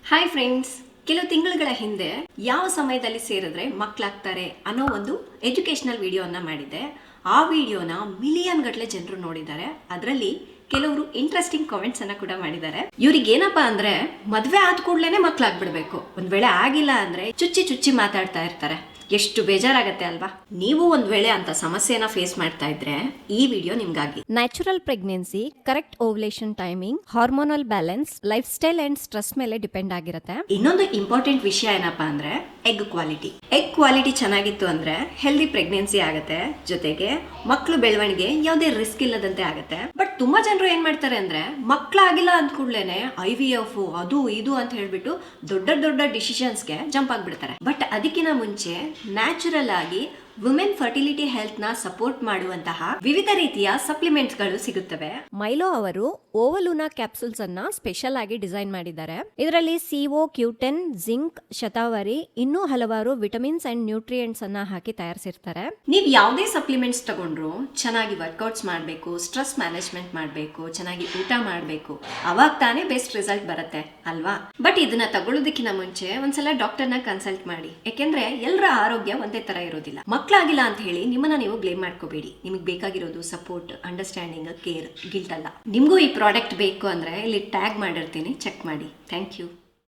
Hi friends, ಕೆಲವು ತಿಂಗಳುಗಳ ಹಿಂದೆ ಯಾವ ಸಮಯದಲ್ಲಿ ಸೇರಿದ್ರೆ ಮಕ್ಕಳಾಗ್ತಾರೆ ಅನ್ನೋ ಒಂದು ಎಜುಕೇಶನಲ್ ವಿಡಿಯೋನ ಮಾಡಿದ್ದೆ. ಆ ವಿಡಿಯೋನ ಮಿಲಿಯನ್ ಗಟ್ಟಲೆ ಜನರು ನೋಡಿದ್ದಾರೆ. ಅದರಲ್ಲಿ ಕೆಲವರು ಇಂಟ್ರೆಸ್ಟಿಂಗ್ ಕಾಮೆಂಟ್ಸ್ ಅನ್ನ ಕೂಡ ಮಾಡಿದ್ದಾರೆ. ಇವ್ರಿಗೆ ಏನಪ್ಪಾ ಅಂದ್ರೆ ಮದ್ವೆ ಆದ ಕೂಡ್ಲೇನೆ ಮಕ್ಕಳಾಗ್ಬಿಡ್ಬೇಕು, ಒಂದ್ ವೇಳೆ ಆಗಿಲ್ಲ ಅಂದ್ರೆ ಚುಚ್ಚಿ ಚುಚ್ಚಿ ಮಾತಾಡ್ತಾ ಇರ್ತಾರೆ. ಎಷ್ಟು ಬೇಜಾರಾಗತ್ತೆ ಅಲ್ವಾ? ನೀವು ಒಂದ್ ವೇಳೆ ಅಂತ ಸಮಸ್ಯೆನ ಫೇಸ್ ಮಾಡ್ತಾ ಇದ್ರೆ ಈ ವಿಡಿಯೋ ನಿಮ್ಗಾಗಿ. Natural pregnancy, correct ovulation timing, hormonal balance, life style and stress ಮೇಲೆ ಡಿಪೆಂಡ್ ಆಗಿರುತ್ತೆ. ಇನ್ನೊಂದು ಇಂಪಾರ್ಟೆಂಟ್ ವಿಷಯ ಏನಪ್ಪಾ ಅಂದ್ರೆ ಎಗ್ ಕ್ವಾಲಿಟಿ ಚೆನ್ನಾಗಿತ್ತು ಅಂದ್ರೆ ಹೆಲ್ದಿ ಪ್ರೆಗ್ನೆನ್ಸಿ ಆಗತ್ತೆ, ಜೊತೆಗೆ ಮಕ್ಕಳು ಬೆಳವಣಿಗೆ ಯಾವುದೇ ರಿಸ್ಕ್ ಇಲ್ಲದಂತೆ ಆಗತ್ತೆ. ಬಟ್ ತುಂಬಾ ಜನರು ಏನ್ ಮಾಡ್ತಾರೆ ಅಂದ್ರೆ ಮಕ್ಕಳಾಗಿಲ್ಲ ಅಂದ ಕೂಡ್ಲೇನೆ IVF ಅದು ಇದು ಅಂತ ಹೇಳ್ಬಿಟ್ಟು ದೊಡ್ಡ ಡಿಸಿಷನ್ಸ್ಗೆ ಜಂಪ್ ಆಗ್ಬಿಡ್ತಾರೆ. ಬಟ್ ಅದಕ್ಕಿಂತ ಮುಂಚೆ ನ್ಯಾಚುರಲ್ ಆಗಿ ವುಮೆನ್ ಫರ್ಟಿಲಿಟಿ ಹೆಲ್ತ್ ನ ಸಪೋರ್ಟ್ ಮಾಡುವಂತಹ ವಿವಿಧ ರೀತಿಯ ಸಪ್ಲಿಮೆಂಟ್ಸ್ ಗಳು ಸಿಗುತ್ತವೆ. ಮೈಲೋ ಅವರು ಓವಲೂನಾ ಕ್ಯಾಪ್ಸೂಲ್ಸ್ ಅನ್ನ ಸ್ಪೆಷಲ್ ಆಗಿ ಡಿಸೈನ್ ಮಾಡಿದ್ದಾರೆ. ಇದರಲ್ಲಿ CO, Q10, ಜಿಂಕ್, ಶತಾವರಿ, ಇನ್ನೂ ಹಲವಾರು ವಿಟಮಿನ್ಸ್ ಅಂಡ್ ನ್ಯೂಟ್ರಿಯೆಂಟ್ಸ್ ಅನ್ನ ಹಾಕಿ ತಯಾರಿಸಿರ್ತಾರೆ. ನೀವು ಯಾವುದೇ ಸಪ್ಲಿಮೆಂಟ್ಸ್ ತಗೊಂಡ್ರು ಚೆನ್ನಾಗಿ ವರ್ಕೌಟ್ಸ್ ಮಾಡಬೇಕು, ಸ್ಟ್ರೆಸ್ ಮ್ಯಾನೇಜ್ಮೆಂಟ್ ಮಾಡಬೇಕು, ಚೆನ್ನಾಗಿ ಊಟ ಮಾಡಬೇಕು, ಅವಾಗ ತಾನೇ ಬೆಸ್ಟ್ ರಿಸಲ್ಟ್ ಬರುತ್ತೆ ಅಲ್ವಾ? ಬಟ್ ಇದನ್ನ ತಗೊಳ್ಳೋದಕ್ಕಿಂತ ಮುಂಚೆ ಒಂದ್ಸಲ ಡಾಕ್ಟರ್ನ ಕನ್ಸಲ್ಟ್ ಮಾಡಿ. ಯಾಕೆಂದ್ರೆ ಎಲ್ಲರ ಆರೋಗ್ಯ ಒಂದೇ ತರ ಇರೋದಿಲ್ಲ. ಮಕ್ಕಳಾಗಿಲ್ಲ ಅಂತ ಹೇಳಿ ನಿಮ್ಮನ್ನ ನೀವು ಬ್ಲೇಮ್ ಮಾಡ್ಕೋಬೇಡಿ. ನಿಮಗೆ ಬೇಕಾಗಿರೋದು ಸಪೋರ್ಟ್, ಅಂಡರ್ಸ್ಟ್ಯಾಂಡಿಂಗ್, ಕೇರ್, ಗಿಲ್ಟ್ ಅಲ್ಲ. ನಿಮಗೂ ಈ ಪ್ರಾಡಕ್ಟ್ ಬೇಕು ಅಂದ್ರೆ ಇಲ್ಲಿ ಟ್ಯಾಗ್ ಮಾಡಿರ್ತೀನಿ, ಚೆಕ್ ಮಾಡಿ. Thank you.